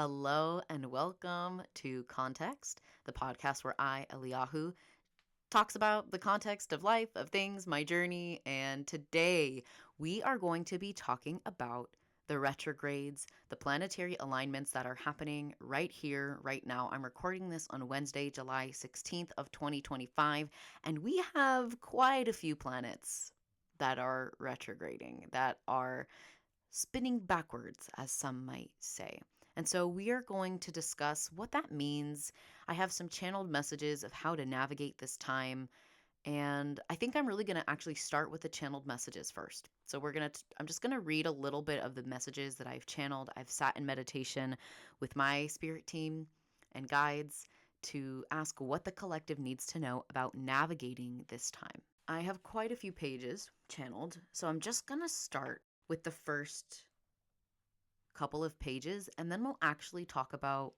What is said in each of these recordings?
Hello and welcome to Context, the podcast where I, Eliyaju, talks about the context of life, of things, my journey, and today we are going to be talking about the retrogrades, the planetary alignments that are happening right here, right now. I'm recording this on Wednesday, July 16th of 2025, and we have quite a few planets that are retrograding, that are spinning backwards, as some might say. And so we are going to discuss what that means. I have some channeled messages of how to navigate this time. And I think I'm really going to actually start with the channeled messages first. So I'm just going to read a little bit of the messages that I've channeled. I've sat in meditation with my spirit team and guides to ask what the collective needs to know about navigating this time. I have quite a few pages channeled, so I'm just going to start with the first couple of pages, and then we'll actually talk about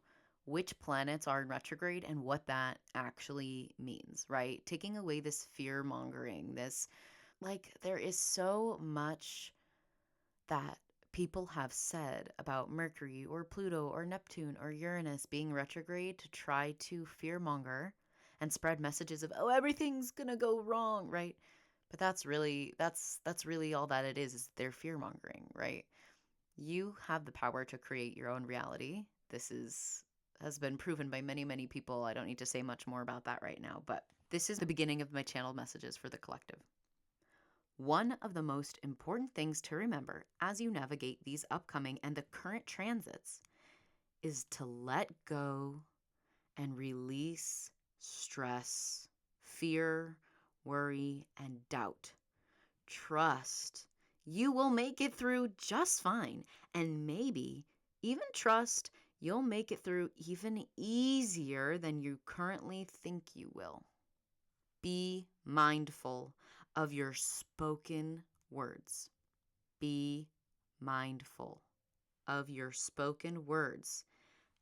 which planets are in retrograde and what that actually means, right? Taking away this fear mongering, there is so much that people have said about Mercury or Pluto or Neptune or Uranus being retrograde to try to fear monger and spread messages of, oh, everything's gonna go wrong, right? But that's really all that it is they're fear mongering, right? You have the power to create your own reality. Has been proven by many, many people. I don't need to say much more about that right now, but this is the beginning of my channeled messages for the collective. One of the most important things to remember as you navigate these upcoming and the current transits is to let go and release stress, fear, worry, and doubt. Trust you will make it through just fine, and maybe even trust you'll make it through even easier than you currently think you will. Be mindful of your spoken words. Be mindful of your spoken words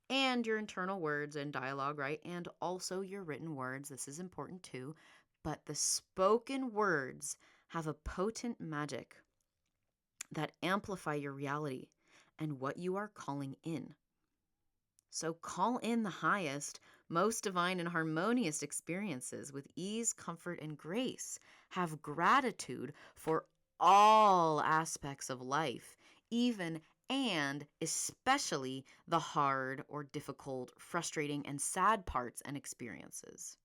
and your internal words and dialogue, right? And also your written words. This is important too. But the spoken words have a potent magic that amplify your reality and what you are calling in. So call in the highest, most divine and harmonious experiences with ease, comfort, and grace. Have gratitude for all aspects of life, even and especially the hard or difficult, frustrating, and sad parts and experiences.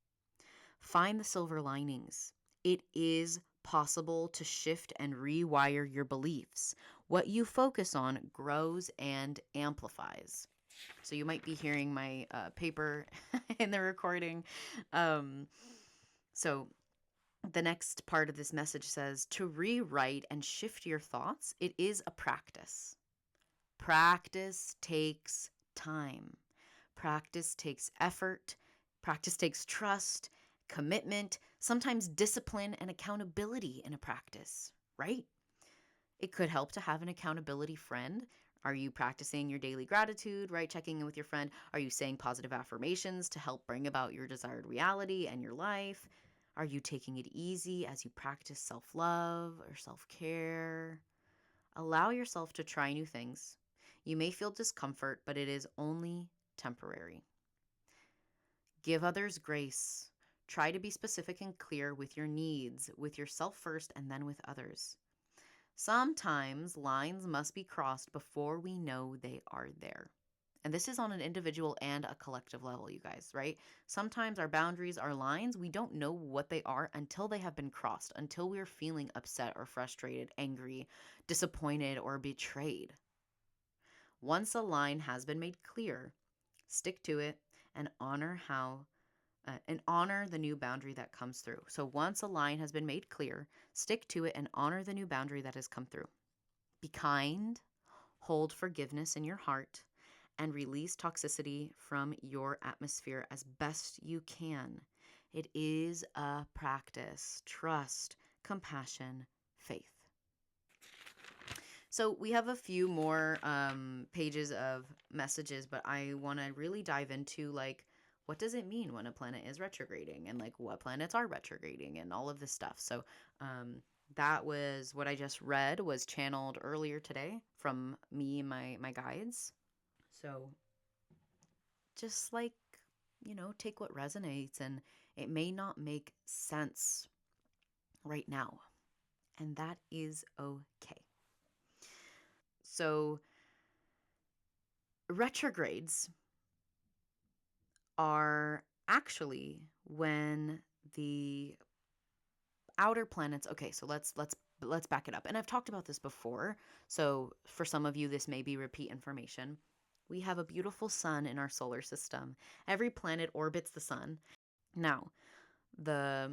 Find the silver linings. It is possible to shift and rewire your beliefs. What you focus on grows and amplifies. So you might be hearing my paper in the recording. So the next part of this message says, to rewrite and shift your thoughts, it is a practice. Practice takes time. Practice takes effort. Practice takes trust, commitment, sometimes discipline and accountability in a practice, right? It could help to have an accountability friend. Are you practicing your daily gratitude, right? Checking in with your friend. Are you saying positive affirmations to help bring about your desired reality and your life? Are you taking it easy as you practice self-love or self-care? Allow yourself to try new things. You may feel discomfort, but it is only temporary. Give others grace. Try to be specific and clear with your needs, with yourself first and then with others. Sometimes lines must be crossed before we know they are there. And this is on an individual and a collective level, you guys, right? Sometimes our boundaries, our lines, we don't know what they are until they have been crossed, until we're feeling upset or frustrated, angry, disappointed, or betrayed. Once a line has been made clear, stick to it and honor the new boundary that comes through. So once a line has been made clear, stick to it and honor the new boundary that has come through. Be kind, hold forgiveness in your heart, and release toxicity from your atmosphere as best you can. It is a practice. Trust, compassion, faith. So we have a few more pages of messages, but I want to really dive into what does it mean when a planet is retrograding and what planets are retrograding and all of this stuff. So that was what I just was channeled earlier today from me and my guides. So just like, take what resonates, and it may not make sense right now. And that is okay. So, retrogrades are actually when the outer planets. Okay, so let's back it up. And I've talked about this before. So, for some of you this may be repeat information. We have a beautiful sun in our solar system. Every planet orbits the sun. Now, the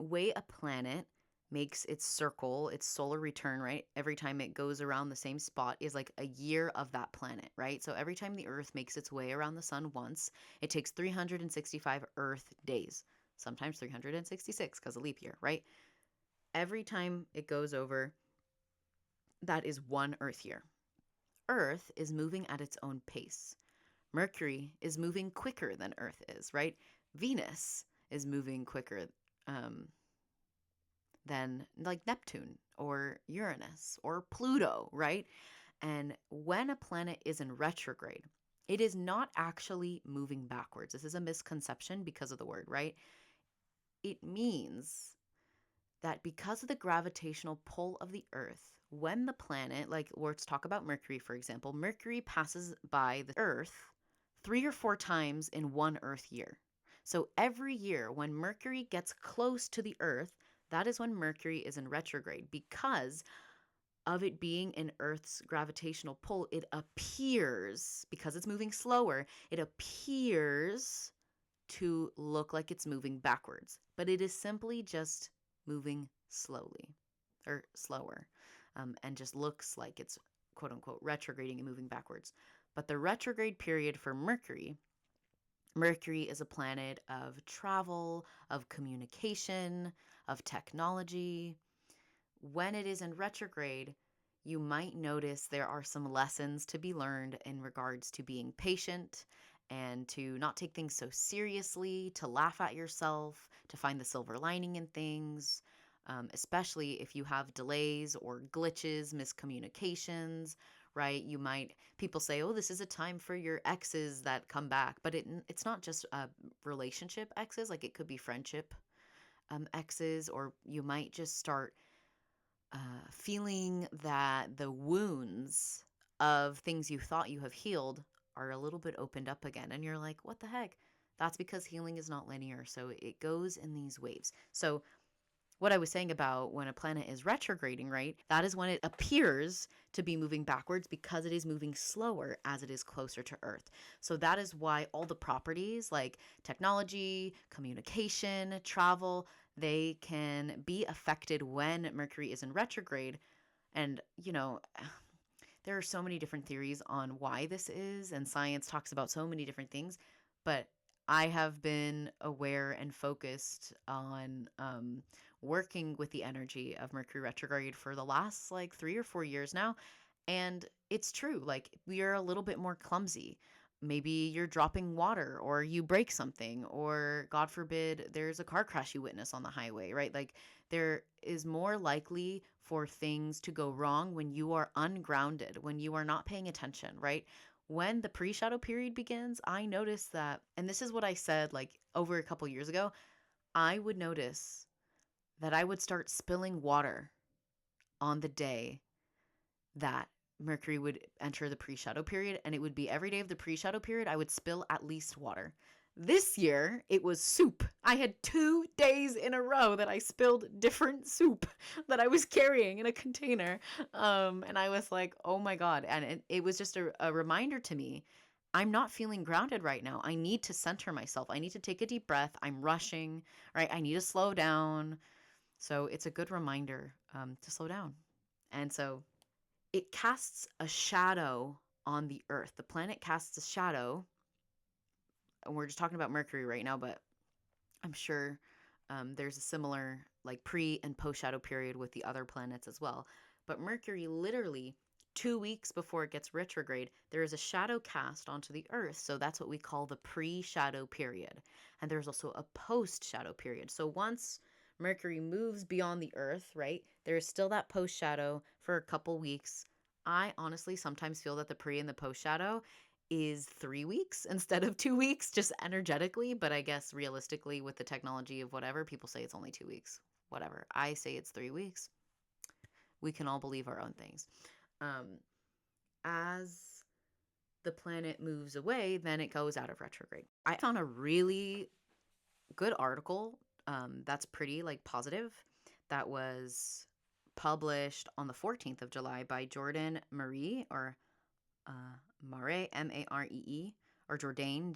way a planet makes its circle, its solar return, right? Every time it goes around the same spot is like a year of that planet, right? So every time the Earth makes its way around the sun once, it takes 365 Earth days, sometimes 366 because of leap year, right? Every time it goes over, that is one Earth year. Earth is moving at its own pace. Mercury is moving quicker than Earth is, right? Venus is moving quicker than like Neptune or Uranus or Pluto, right? And when a planet is in retrograde, it is not actually moving backwards. This is a misconception because of the word, right? It means that because of the gravitational pull of the Earth, when the planet, like let's talk about Mercury, for example, Mercury passes by the Earth 3 or 4 times in one Earth year. So every year when Mercury gets close to the Earth, that is when Mercury is in retrograde. Because of it being in Earth's gravitational pull, it appears, because it's moving slower, it appears to look like it's moving backwards. But it is simply just moving slowly or slower, and just looks like it's quote unquote retrograding and moving backwards. But the retrograde period for Mercury is a planet of travel, of communication, of technology. When it is in retrograde, you might notice there are some lessons to be learned in regards to being patient and to not take things so seriously, to laugh at yourself, to find the silver lining in things, especially if you have delays or glitches, miscommunications, right? People say, oh, this is a time for your exes that come back, but it's not just relationship exes, like it could be friendship exes, or you might just start feeling that the wounds of things you thought you have healed are a little bit opened up again. And you're like, what the heck? That's because healing is not linear. So it goes in these waves. So what I was saying about when a planet is retrograding, right? That is when it appears to be moving backwards because it is moving slower as it is closer to Earth. So that is why all the properties like technology, communication, travel, they can be affected when Mercury is in retrograde. And, there are so many different theories on why this is, and science talks about so many different things. But I have been aware and focused on working with the energy of Mercury retrograde for the last like 3 or 4 years now. And it's true, like we are a little bit more clumsy. Maybe you're dropping water or you break something, or God forbid, there's a car crash you witness on the highway, right? Like there is more likely for things to go wrong when you are ungrounded, when you are not paying attention, right? When the pre-shadow period begins, I noticed that, and this is what I said like over a couple years ago, I would notice that I would start spilling water on the day that Mercury would enter the pre-shadow period, and it would be every day of the pre-shadow period I would spill at least water. This year it was soup. I had 2 days in a row that I spilled different soup that I was carrying in a container, and I was like, oh my god. And it was just a reminder to me, I'm not feeling grounded right now. I need to center myself. I need to take a deep breath. I'm rushing, right? I need to slow down. So it's a good reminder to slow down. And so it casts a shadow on the Earth. The planet casts a shadow. And we're just talking about Mercury right now, but I'm sure there's a similar like pre and post shadow period with the other planets as well. But Mercury, literally 2 weeks before it gets retrograde, there is a shadow cast onto the Earth. So that's what we call the pre-shadow period. And there's also a post-shadow period. So once Mercury moves beyond the Earth, right, there's still that post-shadow for a couple weeks. I honestly sometimes feel that the pre and the post-shadow is 3 weeks instead of 2 weeks, just energetically. But I guess realistically, with the technology of whatever, people say it's only 2 weeks. Whatever. I say it's 3 weeks. We can all believe our own things. As the planet moves away, then it goes out of retrograde. I found a really good article that's pretty like positive that was published on the 14th of July by Jordan Marie or Mare, Maree, or Jourdain,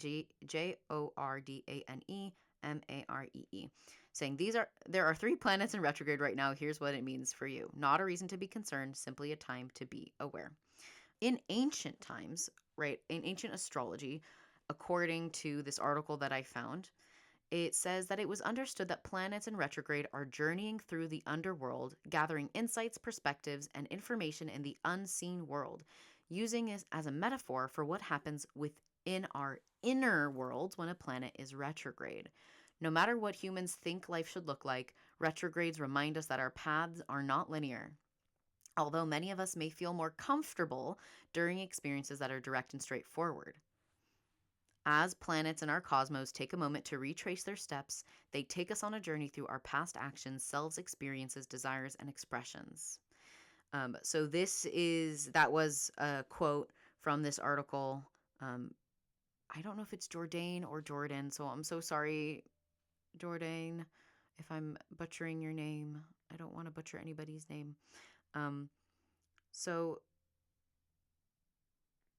Jordane, Maree, saying there are 3 planets in retrograde right now. Here's what it means for you. Not a reason to be concerned, simply a time to be aware. In ancient times, right, in ancient astrology, according to this article that I found, it says that it was understood that planets in retrograde are journeying through the underworld, gathering insights, perspectives, and information in the unseen world, using it as a metaphor for what happens within our inner worlds when a planet is retrograde. No matter what humans think life should look like, retrogrades remind us that our paths are not linear. Although many of us may feel more comfortable during experiences that are direct and straightforward. As planets in our cosmos take a moment to retrace their steps, they take us on a journey through our past actions, selves, experiences, desires, and expressions. So that was a quote from this article. I don't know if it's Jourdain or Jordan, so I'm so sorry, Jourdain, if I'm butchering your name. I don't want to butcher anybody's name. So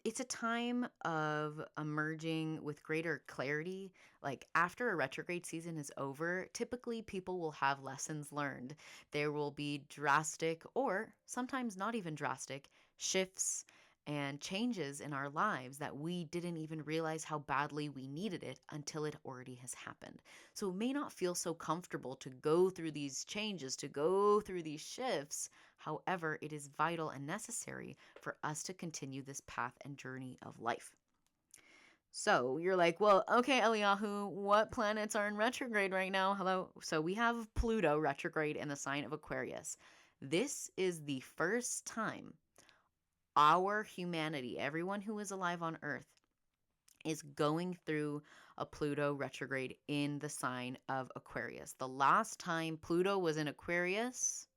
it's a time of emerging with greater clarity. Like after a retrograde season is over, typically people will have lessons learned. There will be drastic, or sometimes not even drastic, shifts and changes in our lives that we didn't even realize how badly we needed it until it already has happened. So it may not feel so comfortable to go through these changes, to go through these shifts. However, it is vital and necessary for us to continue this path and journey of life. So you're like, well, okay, Eliyaju, what planets are in retrograde right now? Hello. So we have Pluto retrograde in the sign of Aquarius. This is the first time our humanity, everyone who is alive on Earth, is going through a Pluto retrograde in the sign of Aquarius. The last time Pluto was in Aquarius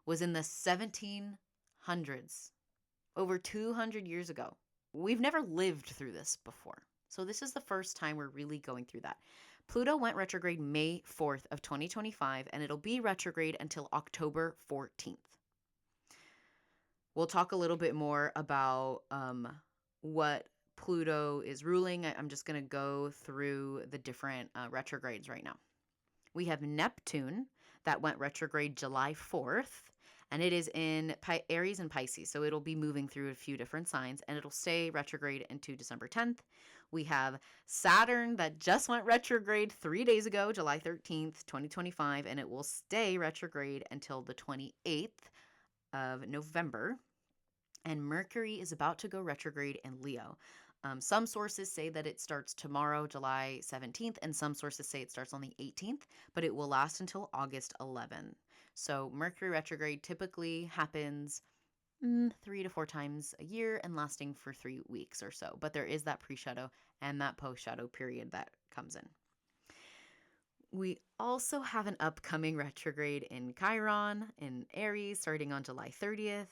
was in the 1700s, over 200 years ago. We've never lived through this before. So this is the first time we're really going through that. Pluto went retrograde May 4th of 2025, and it'll be retrograde until October 14th. We'll talk a little bit more about what Pluto is ruling. I'm just going to go through the different retrogrades right now. We have Neptune that went retrograde July 4th, and it is in Aries and Pisces. So it'll be moving through a few different signs, and it'll stay retrograde into December 10th. We have Saturn that just went retrograde 3 days ago, July 13th, 2025, and it will stay retrograde until the 28th of November. And Mercury is about to go retrograde in Leo. Some sources say that it starts tomorrow, July 17th, and some sources say it starts on the 18th, but it will last until August 11th. So Mercury retrograde typically happens 3 to 4 times a year and lasting for 3 weeks or so. But there is that pre-shadow and that post-shadow period that comes in. We also have an upcoming retrograde in Chiron in Aries starting on July 30th.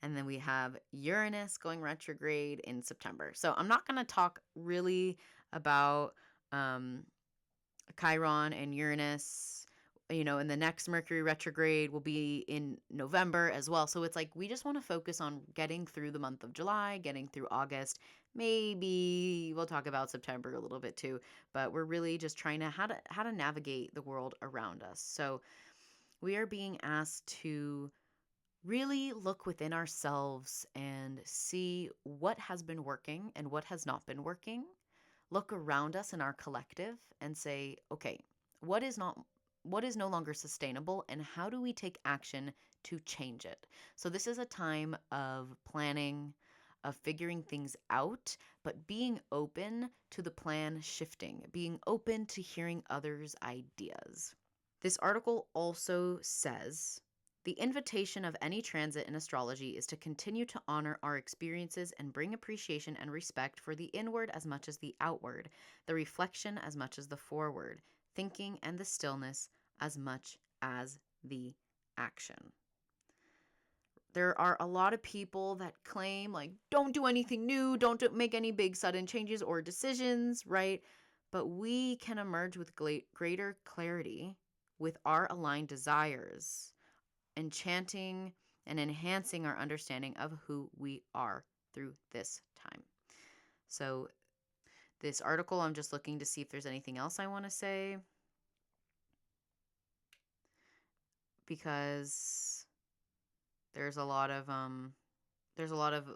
And then we have Uranus going retrograde in September. So I'm not going to talk really about Chiron and Uranus. And the next Mercury retrograde will be in November as well. So it's like we just want to focus on getting through the month of July, getting through August. Maybe we'll talk about September a little bit too, but we're really just trying to how to navigate the world around us. So we are being asked to really look within ourselves and see what has been working and what has not been working. Look around us in our collective and say, okay, what is no longer sustainable, and how do we take action to change it? So this is a time of planning, of figuring things out, but being open to the plan shifting, being open to hearing others' ideas. This article also says The invitation of any transit in astrology is to continue to honor our experiences and bring appreciation and respect for the inward as much as the outward, the reflection as much as the forward, thinking and the stillness as much as the action. There are a lot of people that claim, like, don't do anything new, don't make any big sudden changes or decisions, right? But we can emerge with greater clarity with our aligned desires, enchanting and enhancing our understanding of who we are through this time. So this article, I'm just looking to see if there's anything else I want to say, because there's a lot of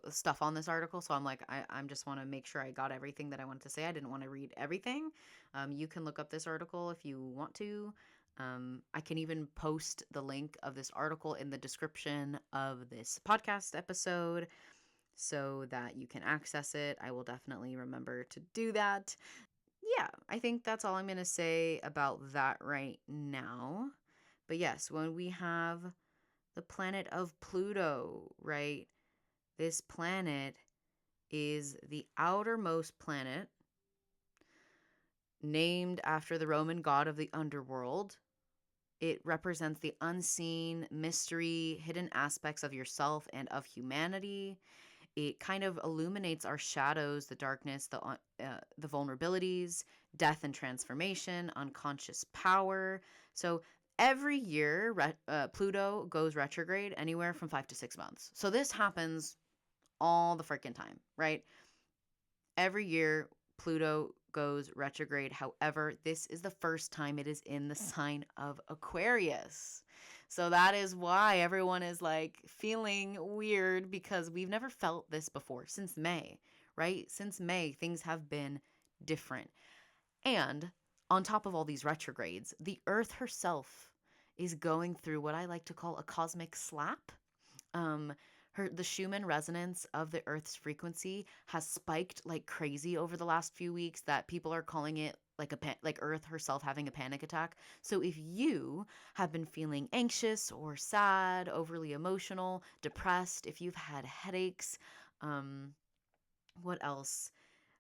stuff on this article, so I'm like, I'm just want to make sure I got everything that I wanted to say. I didn't want to read everything. You can look up this article if you want to. I can even post the link of this article in the description of this podcast episode so that you can access it. I will definitely remember to do that. Yeah, I think that's all I'm going to say about that right now. But yes, when we have the planet of Pluto, right? This planet is the outermost planet, named after the Roman god of the underworld. It represents the unseen, mystery, hidden aspects of yourself and of humanity. It kind of illuminates our shadows, the darkness, the vulnerabilities, death and transformation, unconscious power. So every year, Pluto goes retrograde anywhere from 5 to 6 months. So this happens all the freaking time, right? Every year, Pluto goes retrograde. However, this is the first time it is in the sign of Aquarius. So that is why everyone is like feeling weird, because we've never felt this before since May, right? Since May, things have been different. And on top of all these retrogrades, the Earth herself is going through what I like to call a cosmic slap. The Schumann resonance of the Earth's frequency has spiked like crazy over the last few weeks, that people are calling it like like Earth herself having a panic attack. So if you have been feeling anxious or sad, overly emotional, depressed, if you've had headaches, what else?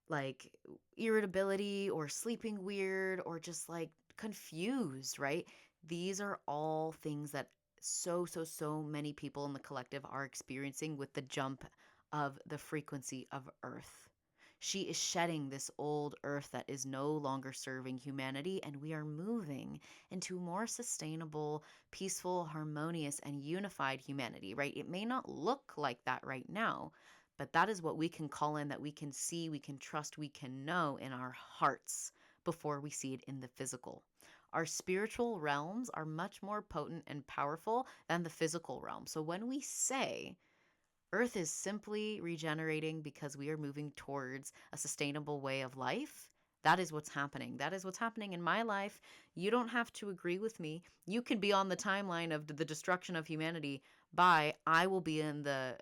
Like irritability or sleeping weird or just like confused, right? These are all things that so many people in the collective are experiencing with the jump of the frequency of Earth. She is shedding this old Earth that is no longer serving humanity, and we are moving into more sustainable, peaceful, harmonious, and unified humanity, right? It may not look like that right now, but that is what we can call in, that we can see, we can trust, we can know in our hearts before we see it in the physical. Our spiritual realms are much more potent and powerful than the physical realm. So when we say Earth is simply regenerating because we are moving towards a sustainable way of life, that is what's happening. That is what's happening in my life. You don't have to agree with me. You can be on the timeline of the destruction of humanity. I will be in the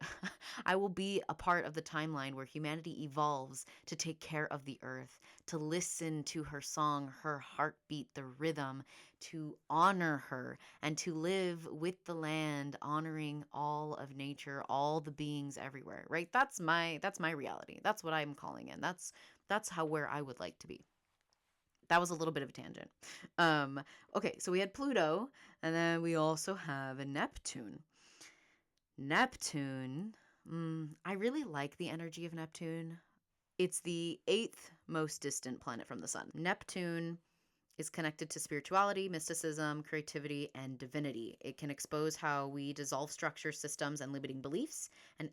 I will be a part of the timeline where humanity evolves to take care of the earth, to listen to her song, her heartbeat, the rhythm, to honor her, and to live with the land, honoring all of nature, all the beings everywhere, right? That's my reality. That's what I'm calling in. That's how, where I would like to be. That was a little bit of a tangent. Okay, so we had Pluto, and then we also have a Neptune. Neptune, I really like the energy of Neptune. It's the 8th most distant planet from the sun. Neptune is connected to spirituality, mysticism, creativity, and divinity. It can expose how we dissolve structure, systems, and limiting beliefs, and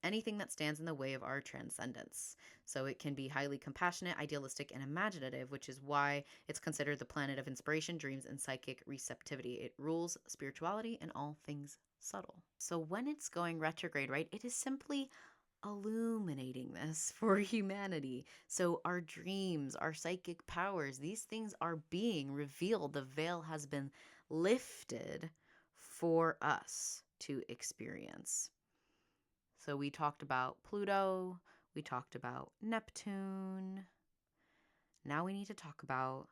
anything that stands in the way of our transcendence. So it can be highly compassionate, idealistic, and imaginative, which is why it's considered the planet of inspiration, dreams, and psychic receptivity. It rules spirituality and all things subtle. So when it's going retrograde, right, it is simply illuminating this for humanity. So our dreams, our psychic powers, these things are being revealed. The veil has been lifted for us to experience. So we talked about Pluto, we talked about Neptune. Now we need to talk about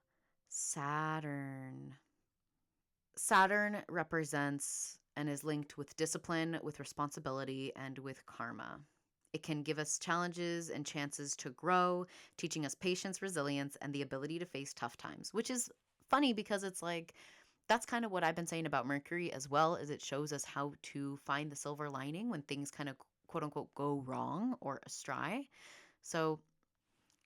Saturn. Saturn represents and is linked with discipline, with responsibility, and with karma. It can give us challenges and chances to grow, teaching us patience, resilience, and the ability to face tough times, which is funny because it's like that's kind of what I've been saying about Mercury as well, as it shows us how to find the silver lining when things kind of quote unquote go wrong or astray. So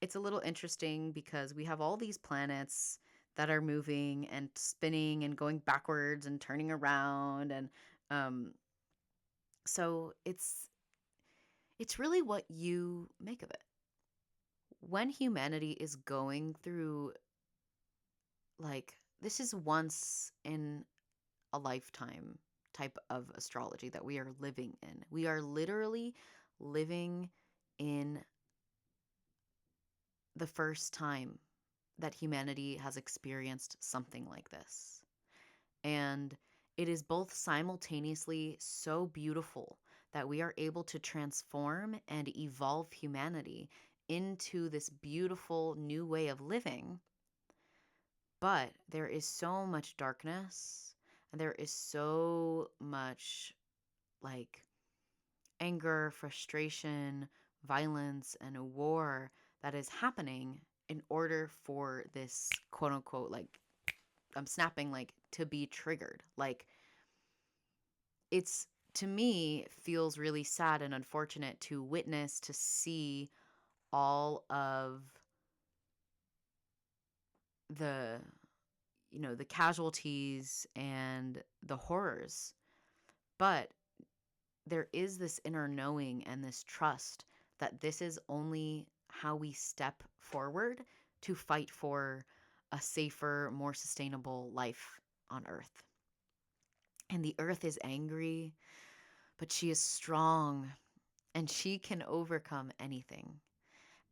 it's a little interesting because we have all these planets that are moving and spinning and going backwards and turning around, and um, so it's really what you make of it. When humanity is going through, like, this is once in a lifetime type of astrology that we are living in. We are literally living in the first time that humanity has experienced something like this. And it is both simultaneously so beautiful that we are able to transform and evolve humanity into this beautiful new way of living. But there is so much darkness, and there is so much like anger, frustration, violence, and a war that is happening in order for this quote unquote, like, I'm snapping, like, to be triggered. Like, it's, to me, feels really sad and unfortunate to witness, to see all of the, the casualties and the horrors. But there is this inner knowing and this trust that this is only how we step forward to fight for a safer, more sustainable life on Earth. And the Earth is angry, but she is strong and she can overcome anything.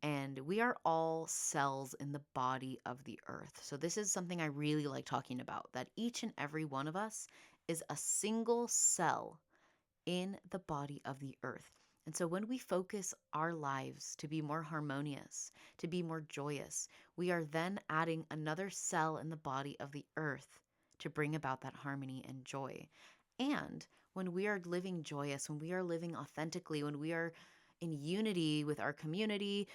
And we are all cells in the body of the Earth. So, this is something I really like talking about, that each and every one of us is a single cell in the body of the Earth. And so when we focus our lives to be more harmonious, to be more joyous, we are then adding another cell in the body of the Earth to bring about that harmony and joy. And when we are living joyous, when we are living authentically, when we are in unity with our community,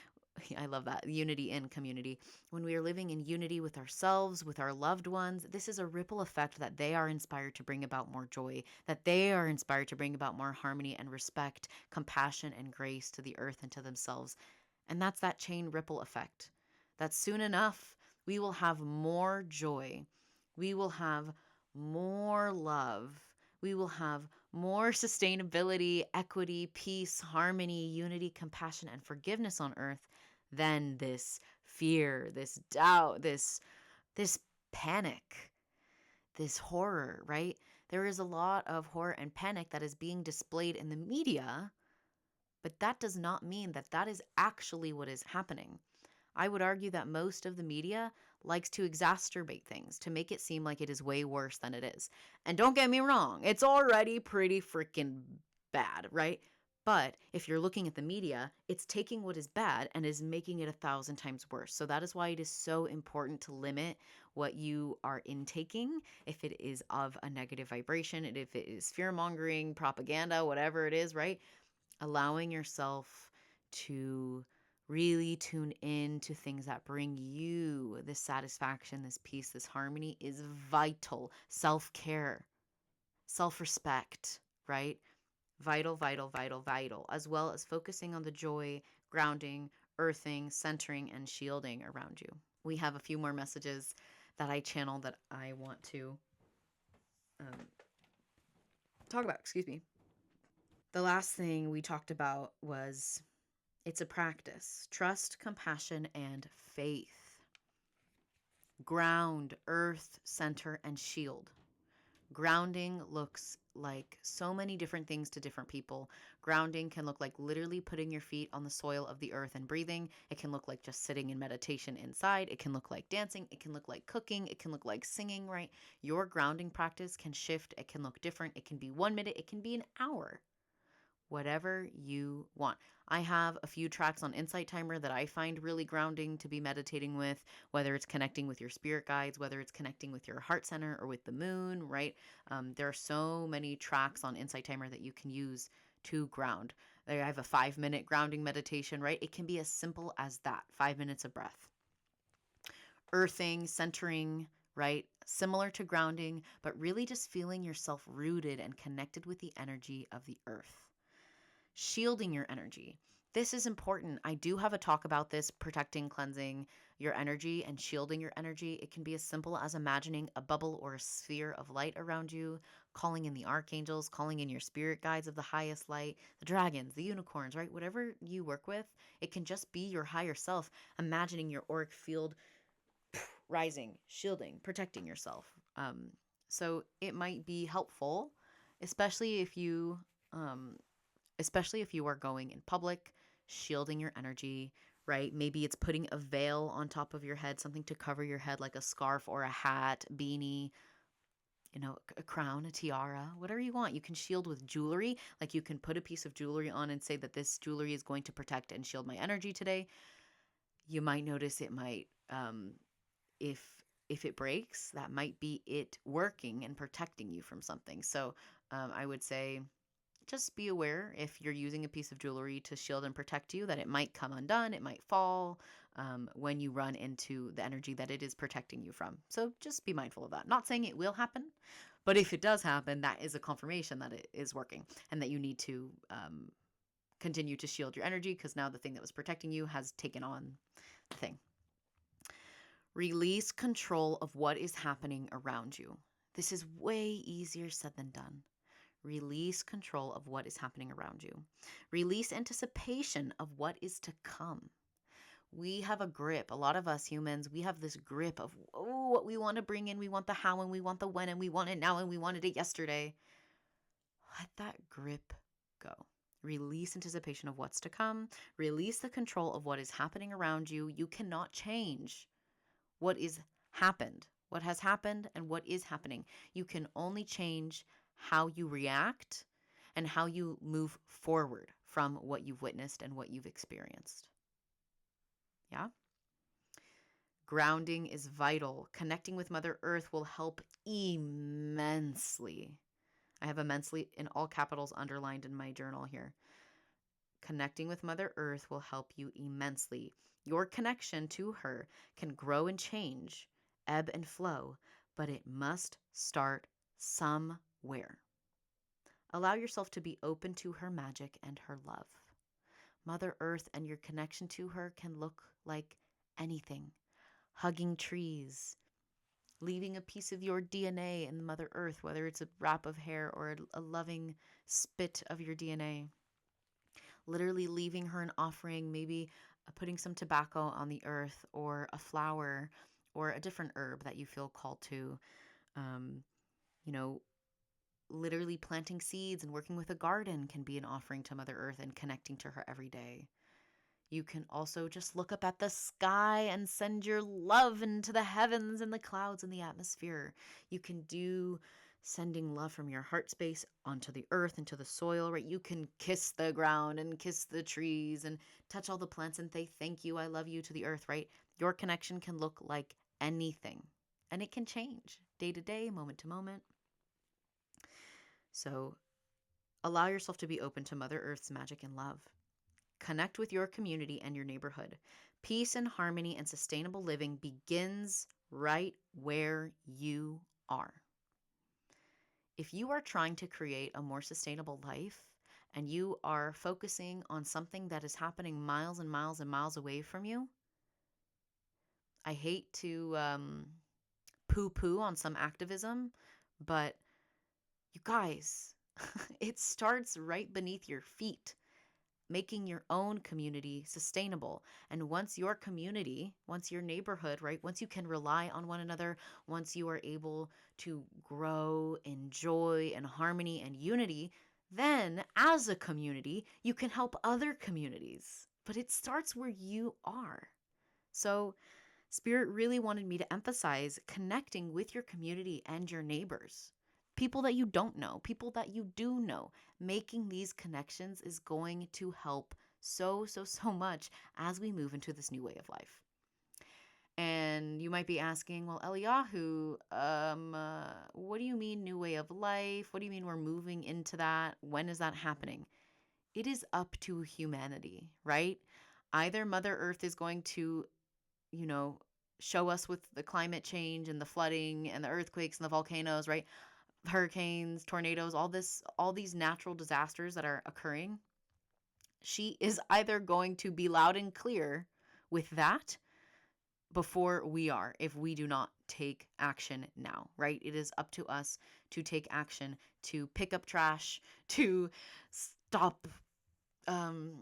I love that, unity in community. When we are living in unity with ourselves, with our loved ones, this is a ripple effect that they are inspired to bring about more joy, that they are inspired to bring about more harmony and respect, compassion and grace to the earth and to themselves. And that's that chain ripple effect. That soon enough, we will have more joy. We will have more love. We will have more sustainability, equity, peace, harmony, unity, compassion, and forgiveness on earth than this fear, this doubt, this panic, this horror, right? There is a lot of horror and panic that is being displayed in the media, but that does not mean that that is actually what is happening. I would argue that most of the media likes to exacerbate things, to make it seem like it is way worse than it is. And don't get me wrong, it's already pretty freaking bad, right? But if you're looking at the media, it's taking what is bad and is making it 1,000 times worse. So that is why it is so important to limit what you are intaking, if it is of a negative vibration, and if it is fear mongering, propaganda, whatever it is, right? Allowing yourself to really tune in to things that bring you this satisfaction, this peace, this harmony is vital. Self-care, self-respect, right? Vital, vital, vital, vital, as well as focusing on the joy, grounding, earthing, centering, and shielding around you. We have a few more messages that I channel that I want to talk about. Excuse me. The last thing we talked about was it's a practice. Trust, compassion, and faith. Ground, earth, center, and shield. Grounding looks like so many different things to different people. Grounding can look like literally putting your feet on the soil of the earth and breathing. It can look like just sitting in meditation inside. It can look like dancing. It can look like cooking. It can look like singing, right? Your grounding practice can shift. It can look different. It can be 1 minute. It can be an hour. whatever you want. I have a few tracks on Insight Timer that I find really grounding to be meditating with, whether it's connecting with your spirit guides, whether it's connecting with your heart center or with the moon, right? There are so many tracks on Insight Timer that you can use to ground. I have a 5-minute grounding meditation, right? It can be as simple as that, 5 minutes of breath. Earthing, centering, right? Similar to grounding, but really just feeling yourself rooted and connected with the energy of the earth. Shielding your energy. This is important. I do have a talk about this, protecting, cleansing your energy and shielding your energy. It can be as simple as imagining a bubble or a sphere of light around you, calling in the archangels, calling in your spirit guides of the highest light, the dragons, the unicorns, right? Whatever you work with, it can just be your higher self, imagining your auric field rising, shielding, protecting yourself. So it might be helpful, especially if you are going in public, shielding your energy, right? Maybe it's putting a veil on top of your head, something to cover your head, like a scarf or a hat, beanie, a crown, a tiara, whatever you want. You can shield with jewelry. Like you can put a piece of jewelry on and say that this jewelry is going to protect and shield my energy today. You might notice it might, if it breaks, that might be it working and protecting you from something. So I would say just be aware if you're using a piece of jewelry to shield and protect you that it might come undone, it might fall when you run into the energy that it is protecting you from. So just be mindful of that. Not saying it will happen, but if it does happen, that is a confirmation that it is working and that you need to continue to shield your energy because now the thing that was protecting you has taken on the thing. Release control of what is happening around you. This is way easier said than done. Release control of what is happening around you. Release anticipation of what is to come. We have a grip. A lot of us humans, we have this grip of what we want to bring in. We want the how and we want the when and we want it now and we wanted it yesterday. Let that grip go. Release anticipation of what's to come. Release the control of what is happening around you. You cannot change what has happened and what is happening. You can only change how you react and how you move forward from what you've witnessed and what you've experienced. Yeah? Grounding is vital. Connecting with Mother Earth will help immensely. I have immensely in all capitals underlined in my journal here. Connecting with Mother Earth will help you immensely. Your connection to her can grow and change, ebb and flow, but it must start somewhere. Allow yourself to be open to her magic and her love. Mother Earth and your connection to her can look like anything. Hugging trees, leaving a piece of your DNA in Mother Earth, whether it's a wrap of hair or a loving spit of your DNA. Literally leaving her an offering, maybe putting some tobacco on the earth or a flower or a different herb that you feel called to. Literally planting seeds and working with a garden can be an offering to Mother Earth and connecting to her every day. You can also just look up at the sky and send your love into the heavens and the clouds and the atmosphere. You can do sending love from your heart space onto the earth, into the soil, right? You can kiss the ground and kiss the trees and touch all the plants and say, thank you, I love you to the earth, right? Your connection can look like anything and it can change day to day, moment to moment. So allow yourself to be open to Mother Earth's magic and love. Connect with your community and your neighborhood. Peace and harmony and sustainable living begins right where you are. If you are trying to create a more sustainable life and you are focusing on something that is happening miles and miles and miles away from you, I hate to poo-poo on some activism, but you guys, it starts right beneath your feet. Making your own community sustainable. And once your community, once your neighborhood, right, once you can rely on one another, once you are able to grow in joy and harmony and unity, then as a community, you can help other communities. But it starts where you are. So Spirit really wanted me to emphasize connecting with your community and your neighbors. people that you don't know, people that you do know. Making these connections is going to help so much as we move into this new way of life. And you might be asking, well, Eliyahu, what do you mean new way of life? What do you mean we're moving into that? When is that happening? It is up to humanity, right? Either Mother Earth is going to, you know, show us with the climate change and the flooding and the earthquakes and the volcanoes, right? Hurricanes, tornadoes, all these natural disasters that are occurring. She is either going to be loud and clear with that before we are, if we do not take action now, right? It is up to us to take action, to pick up trash, to stop. um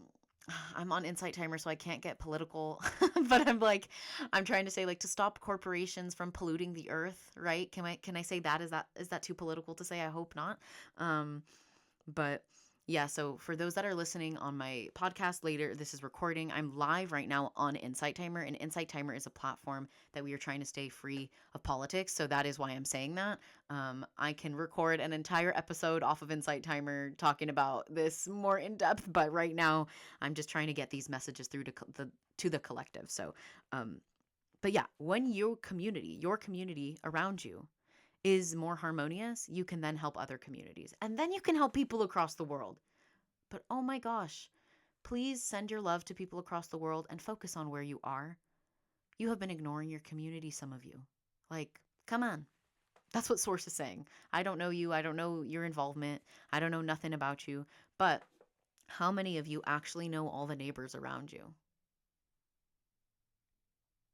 I'm on Insight Timer, so I can't get political, but I'm trying to say, like, to stop corporations from polluting the earth, right? Can I say that? Is that too political to say? I hope not. But yeah, so for those that are listening on my podcast later, this is recording. I'm live right now on Insight Timer, and Insight Timer is a platform that we are trying to stay free of politics. So that is why I'm saying that. I can record an entire episode off of Insight Timer talking about this more in depth, but right now I'm just trying to get these messages through to the collective. So, but yeah, when your community around you is more harmonious, you can then help other communities. And then you can help people across the world. But oh my gosh, please send your love to people across the world and focus on where you are. You have been ignoring your community, some of you. Like, come on. That's what Source is saying. I don't know you. I don't know your involvement. I don't know nothing about you. But how many of you actually know all the neighbors around you?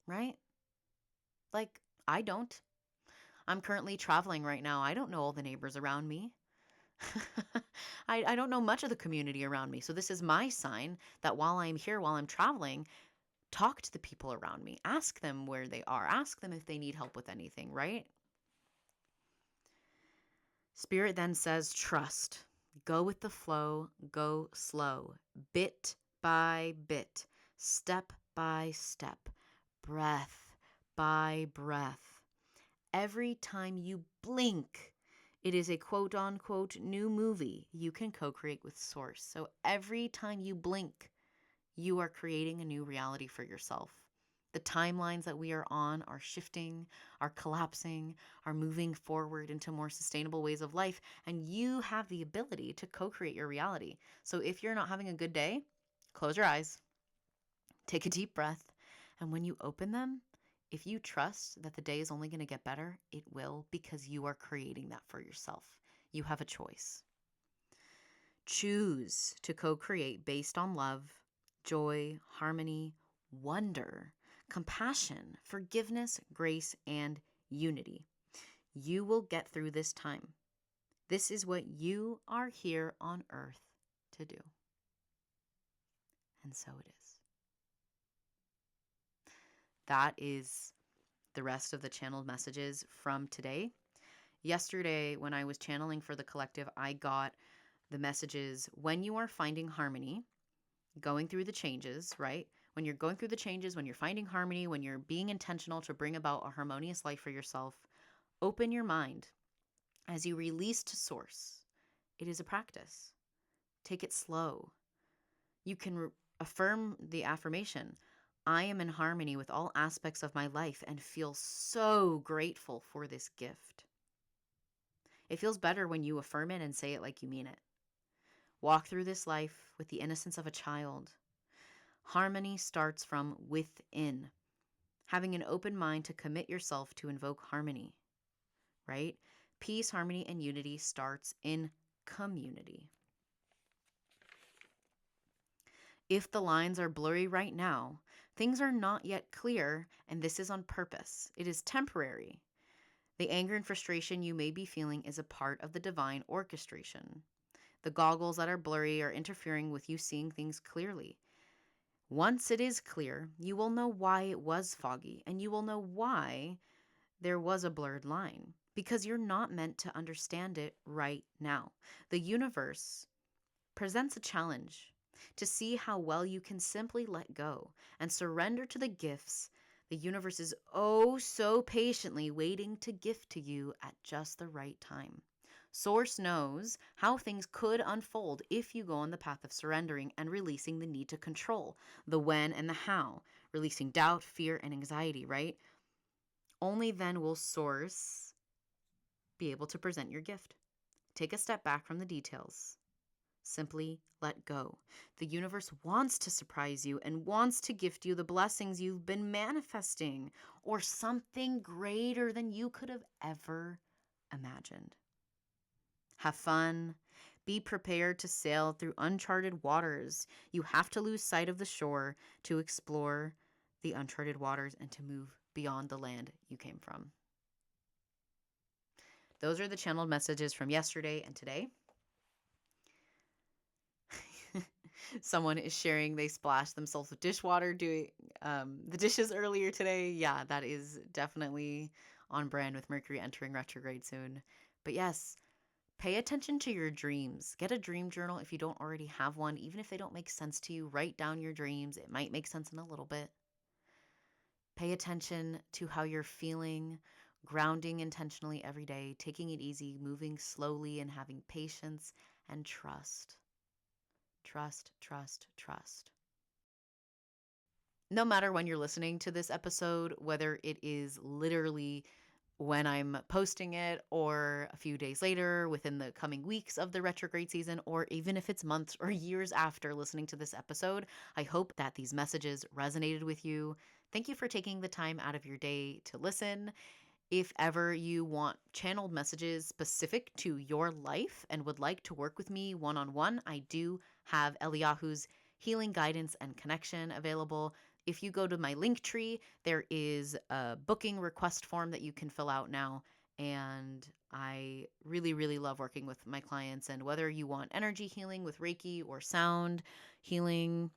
Right? Like, I don't. I'm currently traveling right now. I don't know all the neighbors around me. I don't know much of the community around me. So this is my sign that while I'm here, while I'm traveling, talk to the people around me. Ask them where they are. Ask them if they need help with anything, right? Spirit then says, trust. Go with the flow. Go slow. Bit by bit. Step by step. Breath by breath. Every time you blink, it is a quote unquote new movie you can co-create with Source. So every time you blink, you are creating a new reality for yourself. The timelines that we are on are shifting, are collapsing, are moving forward into more sustainable ways of life. And you have the ability to co-create your reality. So if you're not having a good day, close your eyes, take a deep breath. And when you open them, if you trust that the day is only going to get better, it will, because you are creating that for yourself. You have a choice. Choose to co-create based on love, joy, harmony, wonder, compassion, forgiveness, grace, and unity. You will get through this time. This is what you are here on earth to do. And so it is. That is the rest of the channeled messages from today. Yesterday, when I was channeling for the collective, I got the messages, when you are finding harmony, going through the changes, right? When you're going through the changes, when you're finding harmony, when you're being intentional to bring about a harmonious life for yourself, open your mind as you release to Source. It is a practice. Take it slow. You can affirm the affirmation, I am in harmony with all aspects of my life and feel so grateful for this gift. It feels better when you affirm it and say it like you mean it. Walk through this life with the innocence of a child. Harmony starts from within. Having an open mind to commit yourself to invoke harmony, right? Peace, harmony, and unity starts in community. If the lines are blurry right now, things are not yet clear, and this is on purpose. It is temporary. The anger and frustration you may be feeling is a part of the divine orchestration. The goggles that are blurry are interfering with you seeing things clearly. Once it is clear, you will know why it was foggy, and you will know why there was a blurred line, because you're not meant to understand it right now. The universe presents a challenge to see how well you can simply let go and surrender to the gifts the universe is oh so patiently waiting to gift to you at just the right time. Source knows how things could unfold if you go on the path of surrendering and releasing the need to control, the when and the how, releasing doubt, fear, and anxiety, right? Only then will Source be able to present your gift. Take a step back from the details. Simply let go. The universe wants to surprise you and wants to gift you the blessings you've been manifesting, or something greater than you could have ever imagined. Have fun. Be prepared to sail through uncharted waters. You have to lose sight of the shore to explore the uncharted waters and to move beyond the land you came from. Those are the channeled messages from yesterday and today. Someone is sharing they splashed themselves with dishwater doing the dishes earlier today. Yeah, that is definitely on brand with Mercury entering retrograde soon. But yes, pay attention to your dreams. Get a dream journal if you don't already have one. Even if they don't make sense to you, write down your dreams. It might make sense in a little bit. Pay attention to how you're feeling, grounding intentionally every day, taking it easy, moving slowly, and having patience and trust. Trust, trust, trust. No matter when you're listening to this episode, whether it is literally when I'm posting it or a few days later within the coming weeks of the retrograde season, or even if it's months or years after listening to this episode, I hope that these messages resonated with you. Thank you for taking the time out of your day to listen. If ever you want channeled messages specific to your life and would like to work with me one-on-one, I do have Eliyahu's healing guidance and connection available. If you go to my link tree, there is a booking request form that you can fill out now. And I really, really love working with my clients. And whether you want energy healing with Reiki or sound healing,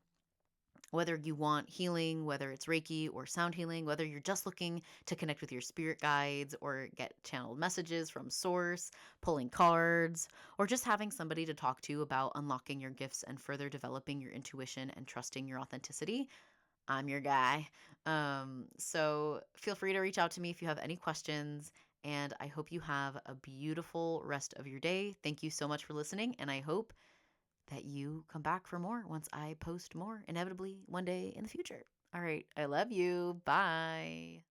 whether you want healing, whether it's Reiki or sound healing, whether you're just looking to connect with your spirit guides or get channeled messages from Source, pulling cards, or just having somebody to talk to about unlocking your gifts and further developing your intuition and trusting your authenticity, I'm your guy. So feel free to reach out to me if you have any questions. And I hope you have a beautiful rest of your day. Thank you so much for listening. And I hope that you come back for more once I post more, inevitably one day in the future. All right. I love you. Bye.